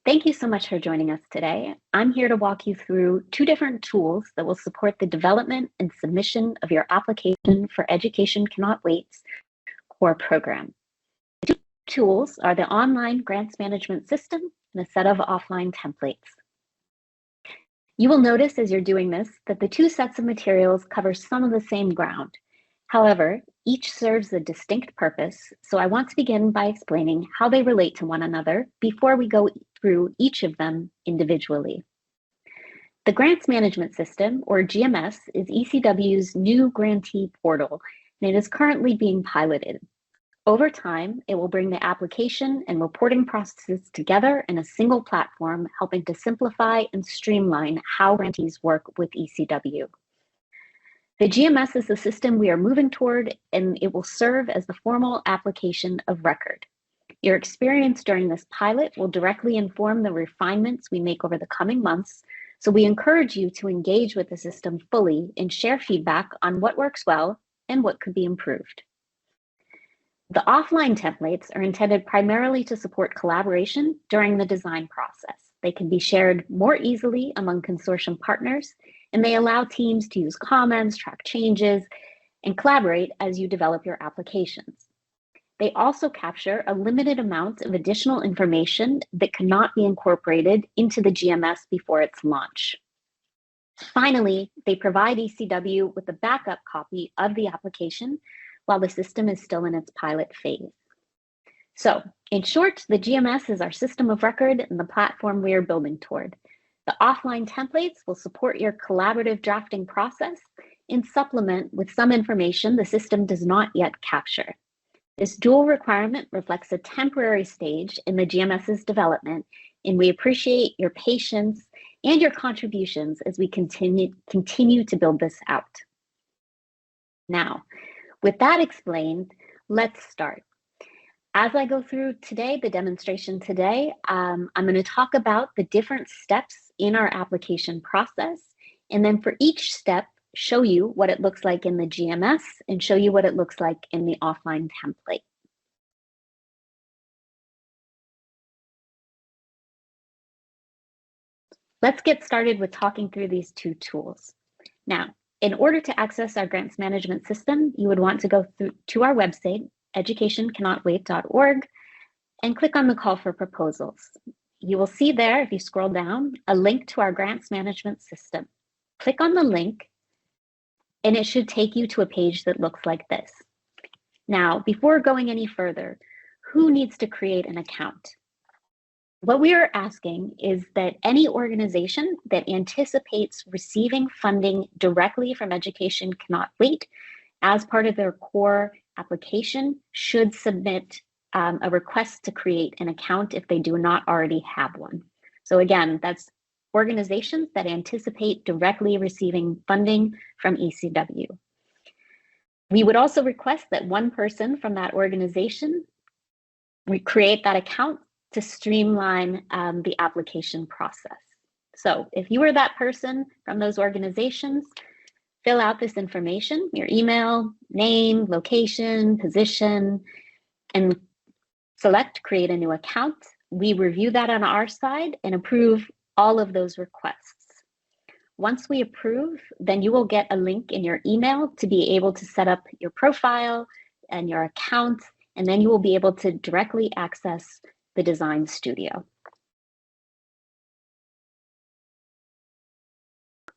Thank you so much for joining us today. I'm here to walk you through two different tools that will support the development and submission of your application for Education Cannot Wait's core program. The two tools are the online grants management system and a set of offline templates. You will notice as you're doing this that the two sets of materials cover some of the same ground. However, each serves a distinct purpose, so I want to begin by explaining how they relate to one another before we go through each of them individually. The Grants Management System, or GMS, is ECW's new grantee portal, and it is currently being piloted. Over time, it will bring the application and reporting processes together in a single platform, helping to simplify and streamline how grantees work with ECW. The GMS is the system we are moving toward, and it will serve as the formal application of record. Your experience during this pilot will directly inform the refinements we make over the coming months, so we encourage you to engage with the system fully and share feedback on what works well and what could be improved. The offline templates are intended primarily to support collaboration during the design process. They can be shared more easily among consortium partners, and they allow teams to use comments, track changes, and collaborate as you develop your applications. They also capture a limited amount of additional information that cannot be incorporated into the GMS before its launch. Finally, they provide ECW with a backup copy of the application while the system is still in its pilot phase. So, in short, the GMS is our system of record and the platform we are building toward. The offline templates will support your collaborative drafting process and supplement with some information the system does not yet capture. This dual requirement reflects a temporary stage in the GMS's development, and we appreciate your patience and your contributions as we continue to build this out. Now, with that explained, let's start. As I go through today, the demonstration today, I'm going to talk about the different steps in our application process, and then for each step, show you what it looks like in the GMS and show you what it looks like in the offline template. Let's get started with talking through these two tools. Now, in order to access our grants management system, you would want to go to our website, educationcannotwait.org, and click on the call for proposals. You will see there, if you scroll down, a link to our grants management system. Click on the link, and it should take you to a page that looks like this. Now, before going any further, who needs to create an account? What we are asking is that any organization that anticipates receiving funding directly from Education Cannot Wait as part of their core application should submit a request to create an account if they do not already have one. So again, that's organizations that anticipate directly receiving funding from ECW. We would also request that one person from that organization create that account to streamline the application process. So if you are that person from those organizations, fill out this information, your email, name, location, position, and select create a new account. We review that on our side and approve all of those requests. Once we approve, then you will get a link in your email to be able to set up your profile and your account, and then you will be able to directly access the Design Studio.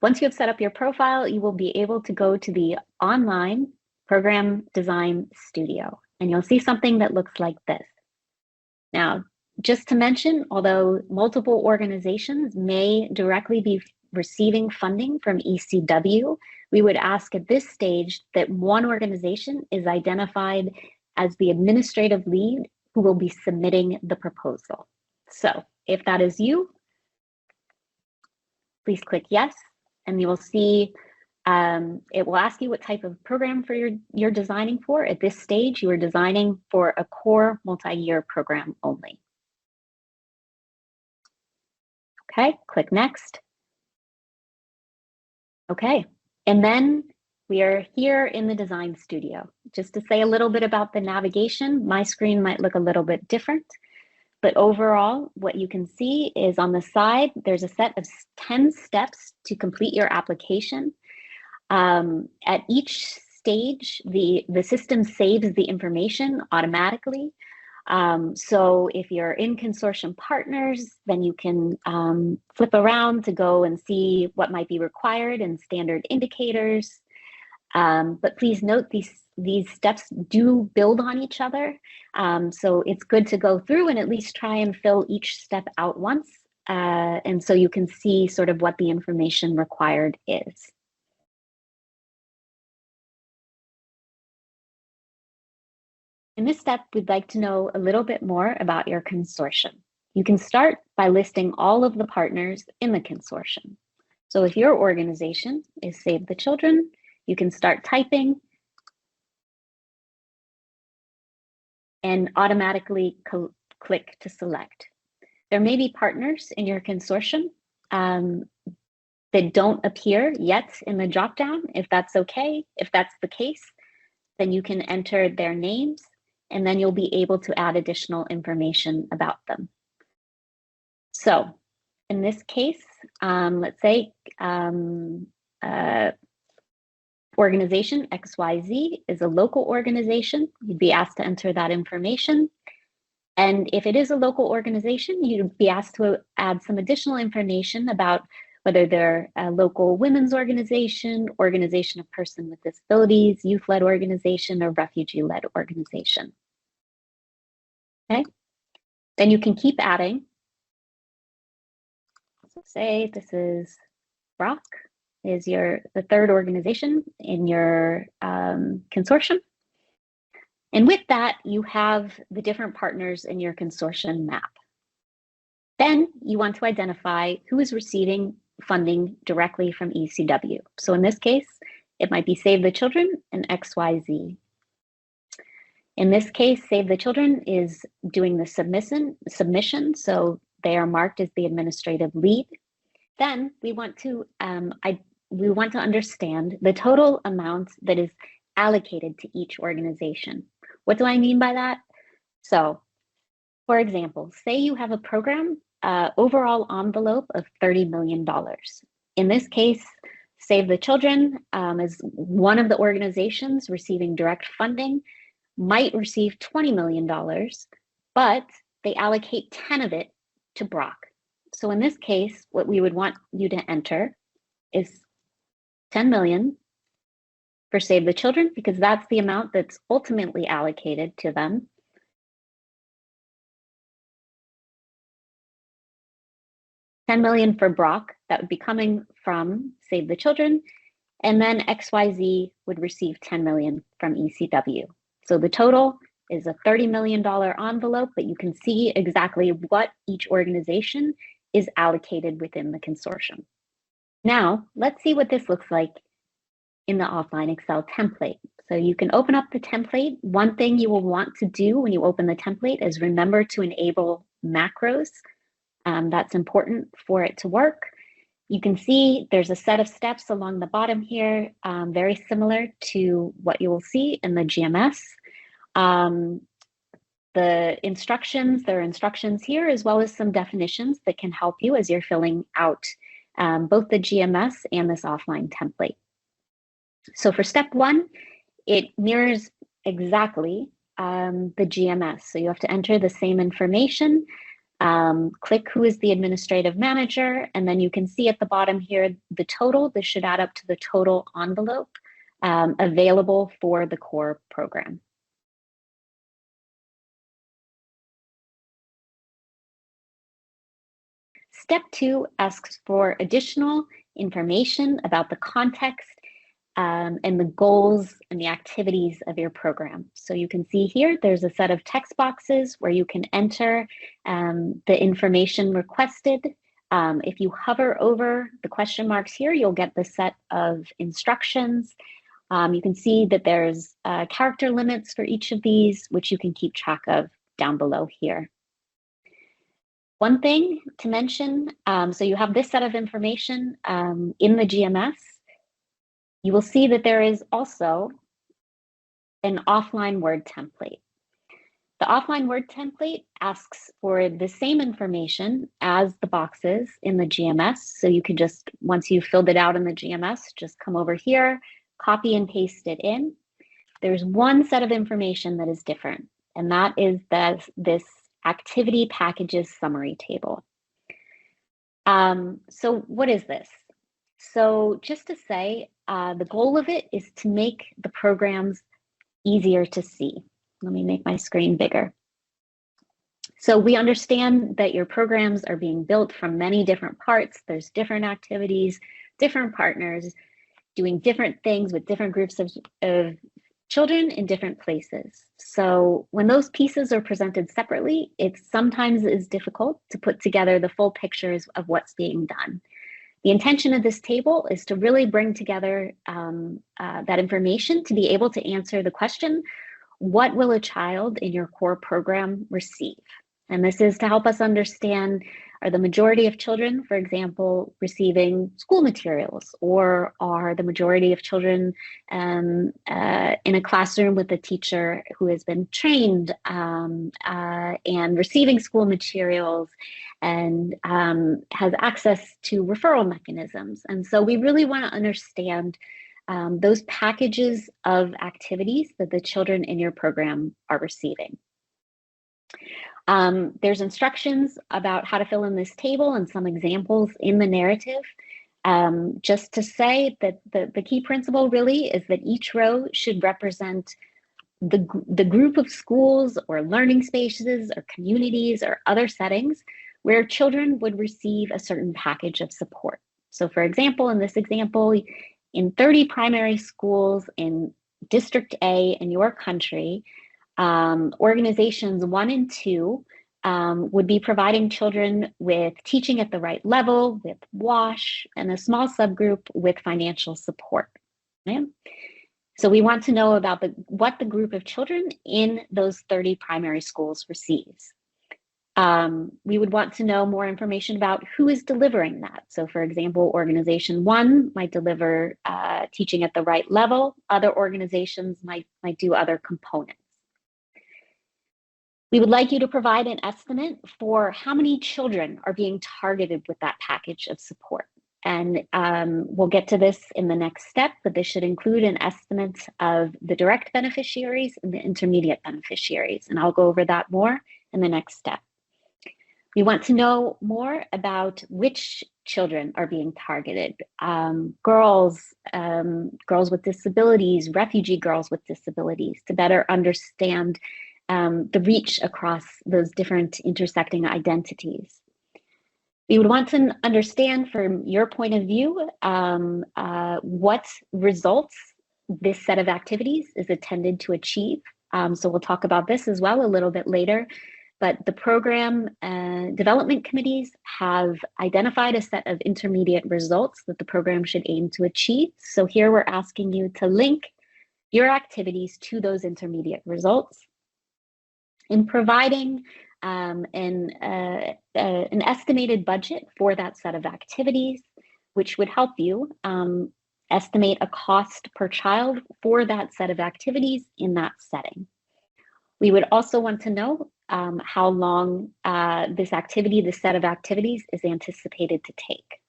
Once you have set up your profile, you will be able to go to the online Program Design Studio, and you'll see something that looks like this. Now, just to mention, although multiple organizations may directly be receiving funding from ECW, we would ask at this stage that one organization is identified as the administrative lead who will be submitting the proposal. So if that is you, please click yes, and you will see it will ask you what type of program you're designing for. At this stage, you are designing for a core multi-year program only. Okay, click next. Okay, and then we are here in the Design Studio. Just to say a little bit about the navigation, my screen might look a little bit different. But overall, what you can see is on the side, there's a set of 10 steps to complete your application. At each stage, the system saves the information automatically. So if you're in consortium partners, then you can flip around to go and see what might be required in standard indicators. But please note these steps do build on each other. So it's good to go through and at least try and fill each step out once. And so you can see sort of what the information required is. In this step, we'd like to know a little bit more about your consortium. You can start by listing all of the partners in the consortium. So if your organization is Save the Children, you can start typing and automatically click to select. There may be partners in your consortium that don't appear yet in the dropdown. If that's okay, if that's the case, then you can enter their names and then you'll be able to add additional information about them. So in this case, let's say organization XYZ is a local organization. You'd be asked to enter that information. And if it is a local organization, you'd be asked to add some additional information about whether they're a local women's organization, organization of persons with disabilities, youth-led organization, or refugee-led organization. Okay, then you can keep adding. So say this is Brock, is the third organization in your consortium. And with that, you have the different partners in your consortium map. Then you want to identify who is receiving funding directly from ECW. So in this case, it might be Save the Children and XYZ. In this case, Save the Children is doing the submission, so they are marked as the administrative lead. Then we want to understand the total amount that is allocated to each organization. What do I mean by that? So, for example, say you have a program overall envelope of $30 million. In this case, Save the Children is one of the organizations receiving direct funding, might receive $20 million, but they allocate 10 of it to Brock. So in this case, what we would want you to enter is 10 million for Save the Children, because that's the amount that's ultimately allocated to them. $10 million for Brock, that would be coming from Save the Children, and then XYZ would receive 10 million from ECW. So the total is a $30 million envelope, but you can see exactly what each organization is allocated within the consortium. Now, let's see what this looks like in the offline Excel template. So you can open up the template. One thing you will want to do when you open the template is remember to enable macros. That's important for it to work. You can see there's a set of steps along the bottom here, very similar to what you will see in the GMS. The instructions, there are instructions here, as well as some definitions that can help you as you're filling out both the GMS and this offline template. So for step one, it mirrors exactly the GMS. So you have to enter the same information, click who is the administrative manager, and then you can see at the bottom here the total. This should add up to the total envelope available for the core program. Step two asks for additional information about the context and the goals and the activities of your program. So you can see here, there's a set of text boxes where you can enter the information requested. If you hover over the question marks here, you'll get the set of instructions. You can see that there's character limits for each of these, which you can keep track of down below here. One thing to mention, so you have this set of information in the GMS. You will see that there is also an offline Word template. The offline word template asks for the same information as the boxes in the GMS. So you can just, once you've filled it out in the GMS, just come over here, copy and paste it in. There's one set of information that is different, and that is this activity packages summary table. So what is this? So just to say, the goal of it is to make the programs easier to see. Let me make my screen bigger. So we understand that your programs are being built from many different parts. There's different activities, different partners, doing different things with different groups of children in different places. So when those pieces are presented separately, it sometimes is difficult to put together the full pictures of what's being done. The intention of this table is to really bring together that information to be able to answer the question, what will a child in your core program receive? And this is to help us understand, are the majority of children, for example, receiving school materials, or are the majority of children in a classroom with a teacher who has been trained and receiving school materials and has access to referral mechanisms? And so we really want to understand those packages of activities that the children in your program are receiving. There's instructions about how to fill in this table and some examples in the narrative. Just to say that the key principle really is that each row should represent the group of schools or learning spaces or communities or other settings where children would receive a certain package of support. So for example, in this example, in 30 primary schools in District A in your country, organizations 1 and 2 would be providing children with teaching at the right level, with WASH, and a small subgroup with financial support. Okay? So we want to know about what the group of children in those 30 primary schools receives. We would want to know more information about who is delivering that. So for example, organization 1 might deliver teaching at the right level. Other organizations might do other components. We would like you to provide an estimate for how many children are being targeted with that package of support. And we'll get to this in the next step, but this should include an estimate of the direct beneficiaries and the intermediate beneficiaries. And I'll go over that more in the next step. We want to know more about which children are being targeted. Girls with disabilities, refugee girls with disabilities, to better understand the reach across those different intersecting identities. We would want to understand from your point of view what results this set of activities is intended to achieve. So we'll talk about this as well a little bit later. But the program development committees have identified a set of intermediate results that the program should aim to achieve. So here we're asking you to link your activities to those intermediate results. In providing an estimated budget for that set of activities, which would help you estimate a cost per child for that set of activities in that setting. We would also want to know how long this set of activities is anticipated to take.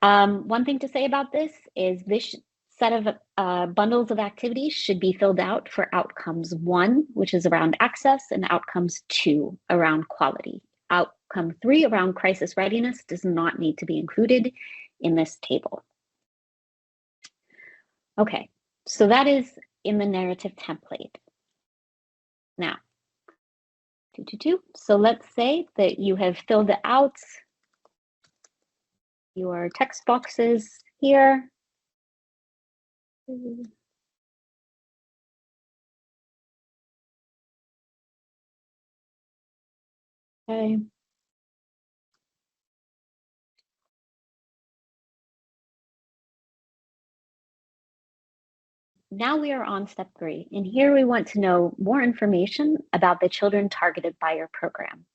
One thing to say about this is this set of bundles of activities should be filled out for outcomes 1, which is around access, and outcomes 2 around quality. Outcome 3 around crisis readiness does not need to be included in this table. Okay, so that is in the narrative template. Now, so let's say that you have filled out your text boxes here. Okay. Now we are on step 3, and here we want to know more information about the children targeted by your program.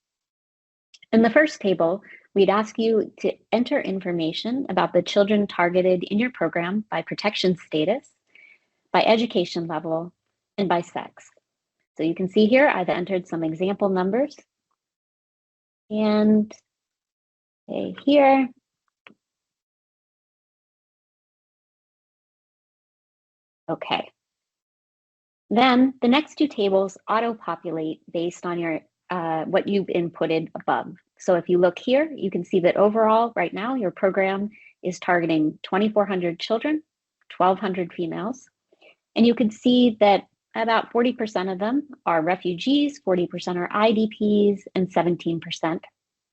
In the first table, we'd ask you to enter information about the children targeted in your program by protection status, by education level, and by sex. So you can see here, I've entered some example numbers. And here, okay. Then the next two tables auto-populate based on your what you've inputted above. So if you look here, you can see that overall, right now, your program is targeting 2,400 children, 1,200 females. And you can see that about 40% of them are refugees, 40% are IDPs, and 17%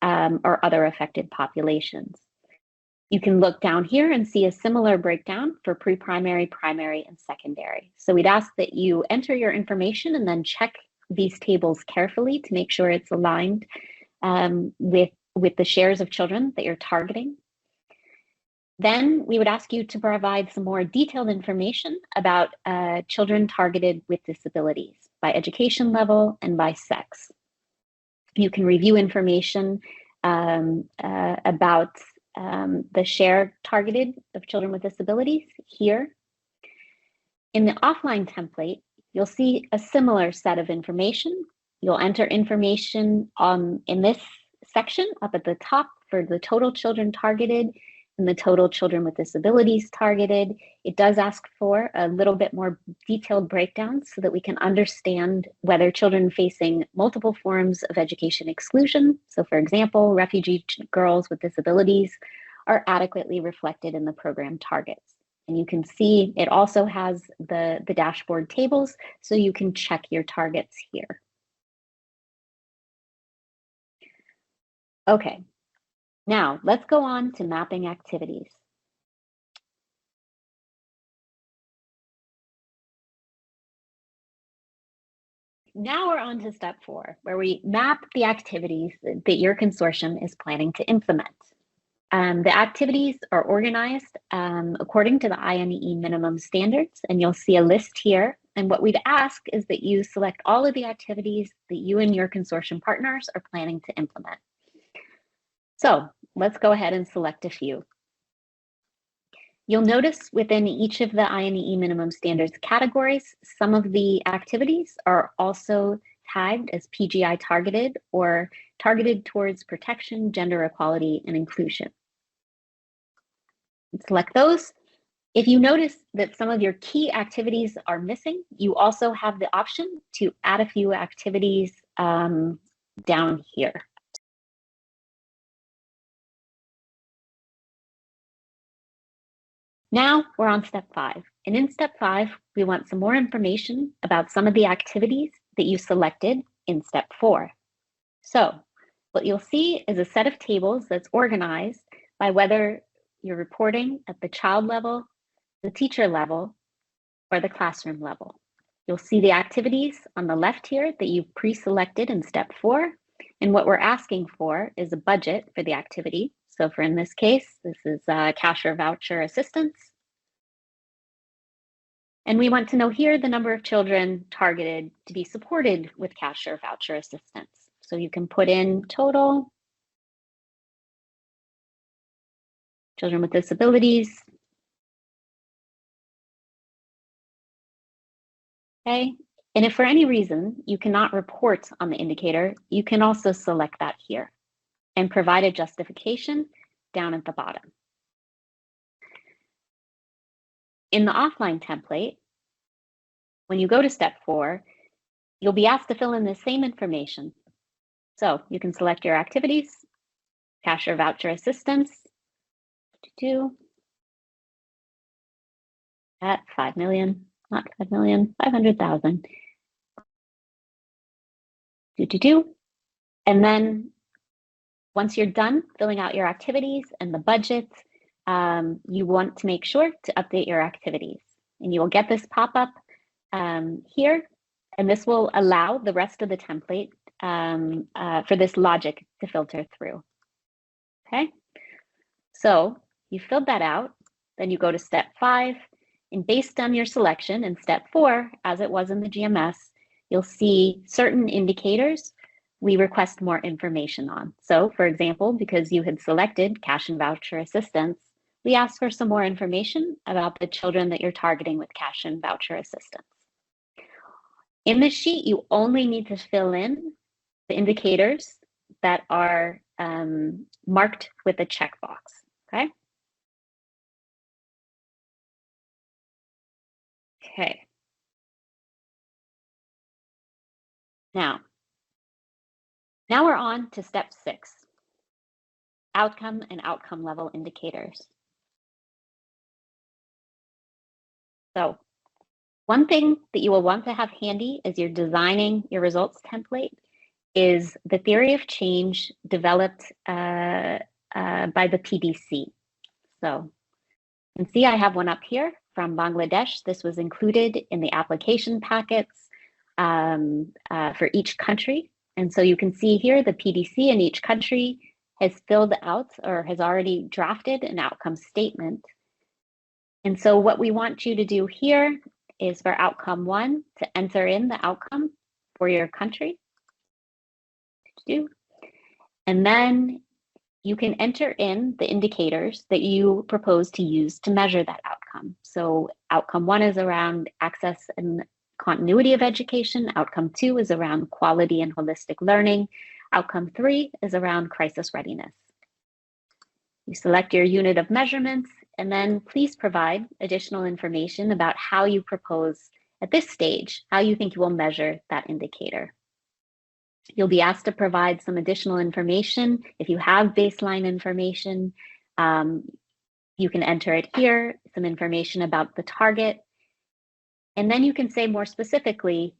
are other affected populations. You can look down here and see a similar breakdown for pre-primary, primary, and secondary. So we'd ask that you enter your information and then check these tables carefully to make sure it's aligned with the shares of children that you're targeting. Then we would ask you to provide some more detailed information about children targeted with disabilities by education level and by sex. You can review information about the share targeted of children with disabilities here. In the offline template, you'll see a similar set of information. You'll enter information in this section up at the top for the total children targeted and the total children with disabilities targeted. It does ask for a little bit more detailed breakdown so that we can understand whether children facing multiple forms of education exclusion, so for example, refugee girls with disabilities, are adequately reflected in the program targets. And you can see it also has the dashboard tables, so you can check your targets here. Okay. Now, let's go on to mapping activities. Now we're on to step 4, where we map the activities that your consortium is planning to implement. The activities are organized according to the INEE minimum standards, and you'll see a list here. And what we'd ask is that you select all of the activities that you and your consortium partners are planning to implement. So let's go ahead and select a few. You'll notice within each of the INEE minimum standards categories, some of the activities are also tagged as PGI targeted or targeted towards protection, gender equality, and inclusion. Select those. If you notice that some of your key activities are missing, you also have the option to add a few activities down here. Now we're on step 5. And in step 5, we want some more information about some of the activities that you selected in step 4. So what you'll see is a set of tables that's organized by whether you're reporting at the child level, the teacher level, or the classroom level. You'll see the activities on the left here that you've pre-selected in step 4. And what we're asking for is a budget for the activity. So for in this case, this is cash or voucher assistance. And we want to know here the number of children targeted to be supported with cash or voucher assistance. So you can put in total children with disabilities. Okay. And if for any reason you cannot report on the indicator, you can also select that here and provide a justification down at the bottom. In the offline template, when you go to step 4, you'll be asked to fill in the same information. So you can select your activities, cash or voucher assistance, at 5 million, not 5 million, 500,000. And then once you're done filling out your activities and the budget, you want to make sure to update your activities. And you will get this pop-up here, and this will allow the rest of the template for this logic to filter through. Okay, so you filled that out, then you go to step 5, and based on your selection in step 4, as it was in the GMS, you'll see certain indicators we request more information on. So for example, because you had selected cash and voucher assistance, we ask for some more information about the children that you're targeting with cash and voucher assistance. In this sheet, you only need to fill in the indicators that are marked with a checkbox, okay? Okay. Now we're on to step 6, outcome and outcome level indicators. So one thing that you will want to have handy as you're designing your results template is the theory of change developed by the PDC. So you can see I have one up here from Bangladesh. This was included in the application packets for each country. And so you can see here the PDC in each country has filled out or has already drafted an outcome statement. And so what we want you to do here is for outcome 1 to enter in the outcome for your country. And then you can enter in the indicators that you propose to use to measure that outcome. So outcome 1 is around access and continuity of education. Outcome 2 is around quality and holistic learning. Outcome 3 is around crisis readiness. You select your unit of measurements, and then please provide additional information about how you propose at this stage, how you think you will measure that indicator. You'll be asked to provide some additional information. If you have baseline information, you can enter it here, some information about the target. And then you can say more specifically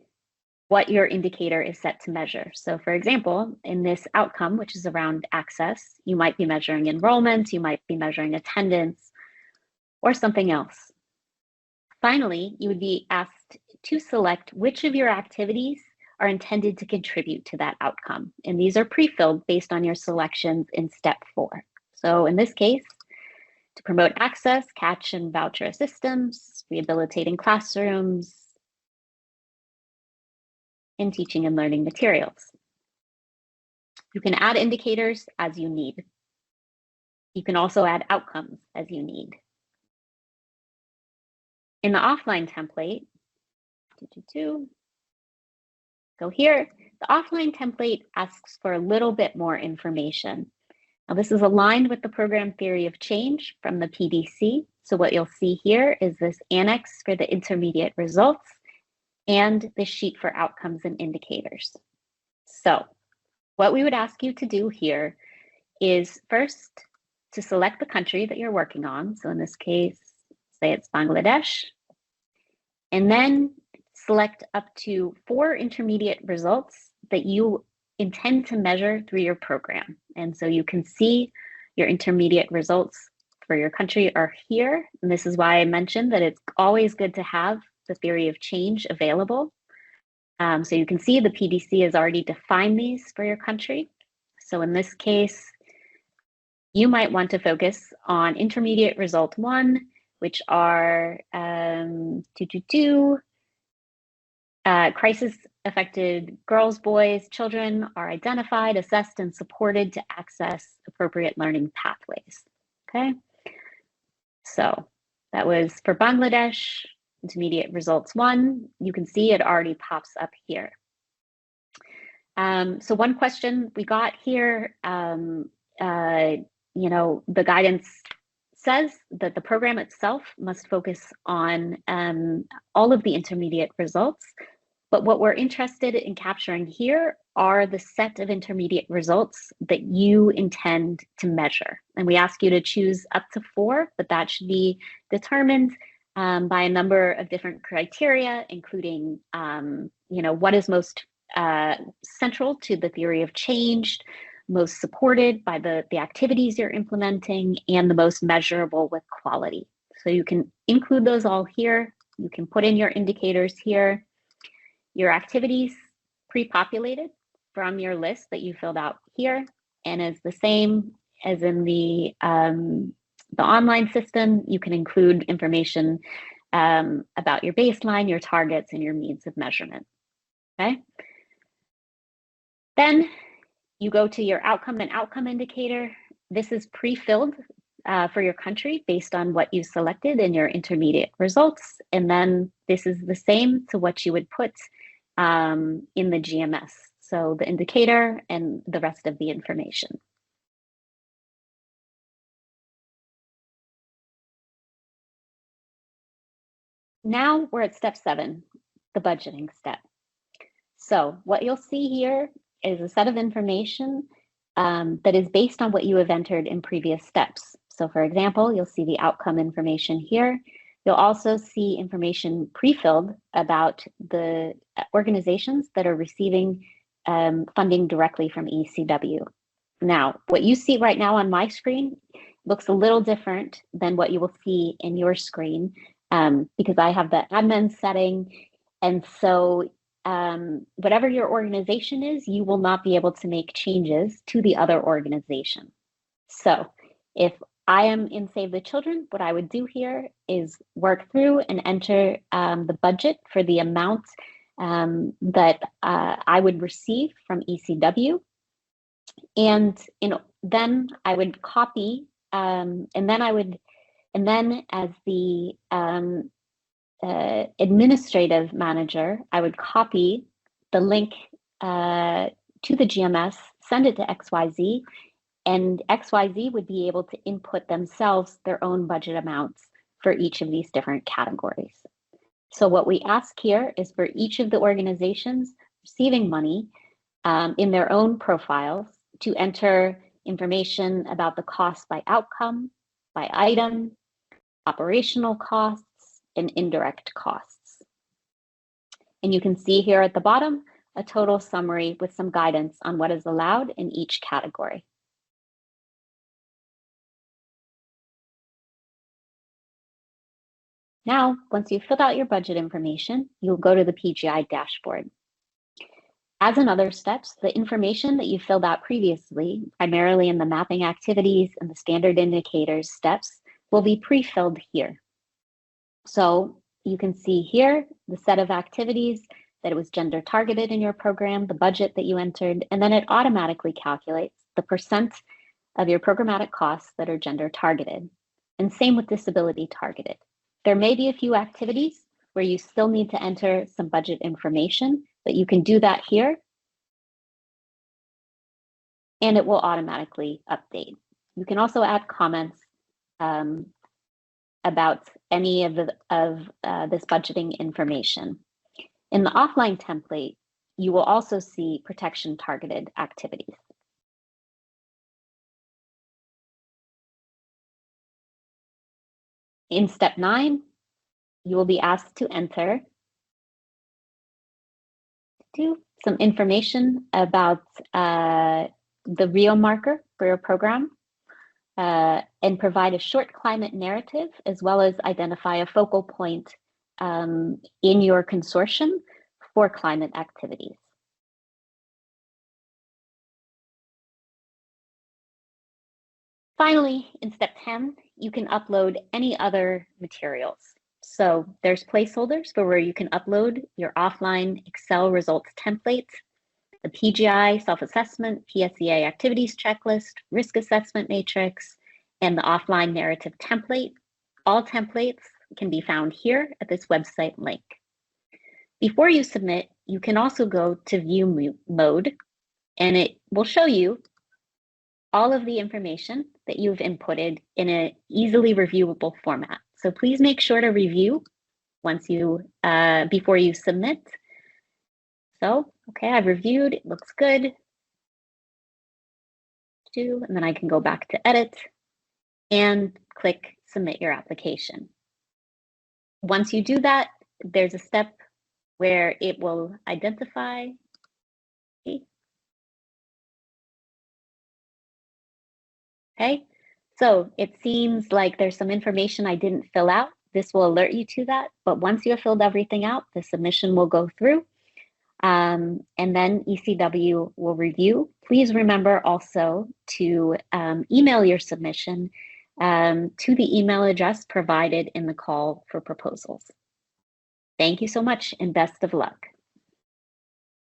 what your indicator is set to measure. So for example, in this outcome, which is around access, you might be measuring enrollment, you might be measuring attendance, or something else. Finally, you would be asked to select which of your activities are intended to contribute to that outcome. And these are pre-filled based on your selections in step 4. So in this case, to promote access, catch and voucher systems, rehabilitating classrooms, and teaching and learning materials. You can add indicators as you need. You can also add outcomes as you need. In the offline template, go here, the offline template asks for a little bit more information. Now this is aligned with the program theory of change from the PDC. So what you'll see here is this annex for the intermediate results and the sheet for outcomes and indicators. So what we would ask you to do here is first to select the country that you're working on. So in this case, say it's Bangladesh, and then select up to 4 intermediate results that you intend to measure through your program. And so you can see your intermediate results for your country are here. And this is why I mentioned that it's always good to have the theory of change available. So you can see the PDC has already defined these for your country. So in this case, you might want to focus on intermediate result 1, which are crisis-affected girls, boys, children are identified, assessed, and supported to access appropriate learning pathways. Okay, so that was for Bangladesh, intermediate results 1. You can see it already pops up here. So one question we got here, the guidance says that the program itself must focus on all of the intermediate results, but what we're interested in capturing here are the set of intermediate results that you intend to measure. And we ask you to choose up to 4, but that should be determined by a number of different criteria, including what is most central to the theory of change, most supported by the activities you're implementing, and the most measurable with quality. So you can include those all here. You can put in your indicators here. Your activities pre-populated from your list that you filled out here, and is the same as in the online system. You can include information about your baseline, your targets, and your means of measurement. Okay. Then you go to your outcome and outcome indicator. This is pre-filled for your country based on what you selected in your intermediate results. And then this is the same to what you would put in the GMS. So the indicator and the rest of the information. Now we're at step 7, the budgeting step. So what you'll see here is a set of information that is based on what you have entered in previous steps. So for example, you'll see the outcome information here. You'll also see information pre-filled about the organizations that are receiving funding directly from ECW. Now, what you see right now on my screen looks a little different than what you will see in your screen because I have the admin setting. And so whatever your organization is, you will not be able to make changes to the other organization. So if I am in Save the Children, what I would do here is work through and enter the budget for the amount that I would receive from ECW. And then I would copy, and then as the administrative manager, I would copy the link to the GMS, send it to XYZ, and XYZ would be able to input themselves their own budget amounts for each of these different categories. So what we ask here is for each of the organizations receiving money in their own profiles to enter information about the cost by outcome, by item, operational costs, and indirect costs. And you can see here at the bottom a total summary with some guidance on what is allowed in each category. Now, once you've filled out your budget information, you'll go to the PGI dashboard. As in other steps, the information that you filled out previously, primarily in the mapping activities and the standard indicators steps, will be pre-filled here. So you can see here the set of activities that it was gender targeted in your program, the budget that you entered, and then it automatically calculates the % of your programmatic costs that are gender targeted. And same with disability targeted. There may be a few activities where you still need to enter some budget information, but you can do that here and it will automatically update. You can also add comments about any of this budgeting information. In the offline template, you will also see protection targeted activities. In step 9, you will be asked to enter some information about the Rio marker for your program and provide a short climate narrative, as well as identify a focal point in your consortium for climate activities. Finally, in step 10, you can upload any other materials. So there's placeholders for where you can upload your offline Excel results templates, the PGI self-assessment, PSEA activities checklist, risk assessment matrix, and the offline narrative template. All templates can be found here at this website link. Before you submit, you can also go to view mode, and it will show you all of the information that you've inputted in an easily reviewable format. So please make sure to review before you submit. So, okay, I've reviewed, it looks good. And then I can go back to edit and click submit your application. Once you do that, there's a step where it will identify. Okay, so it seems like there's some information I didn't fill out. This will alert you to that, but once you have filled everything out, the submission will go through and then ECW will review. Please remember also to email your submission to the email address provided in the call for proposals. Thank you so much and best of luck.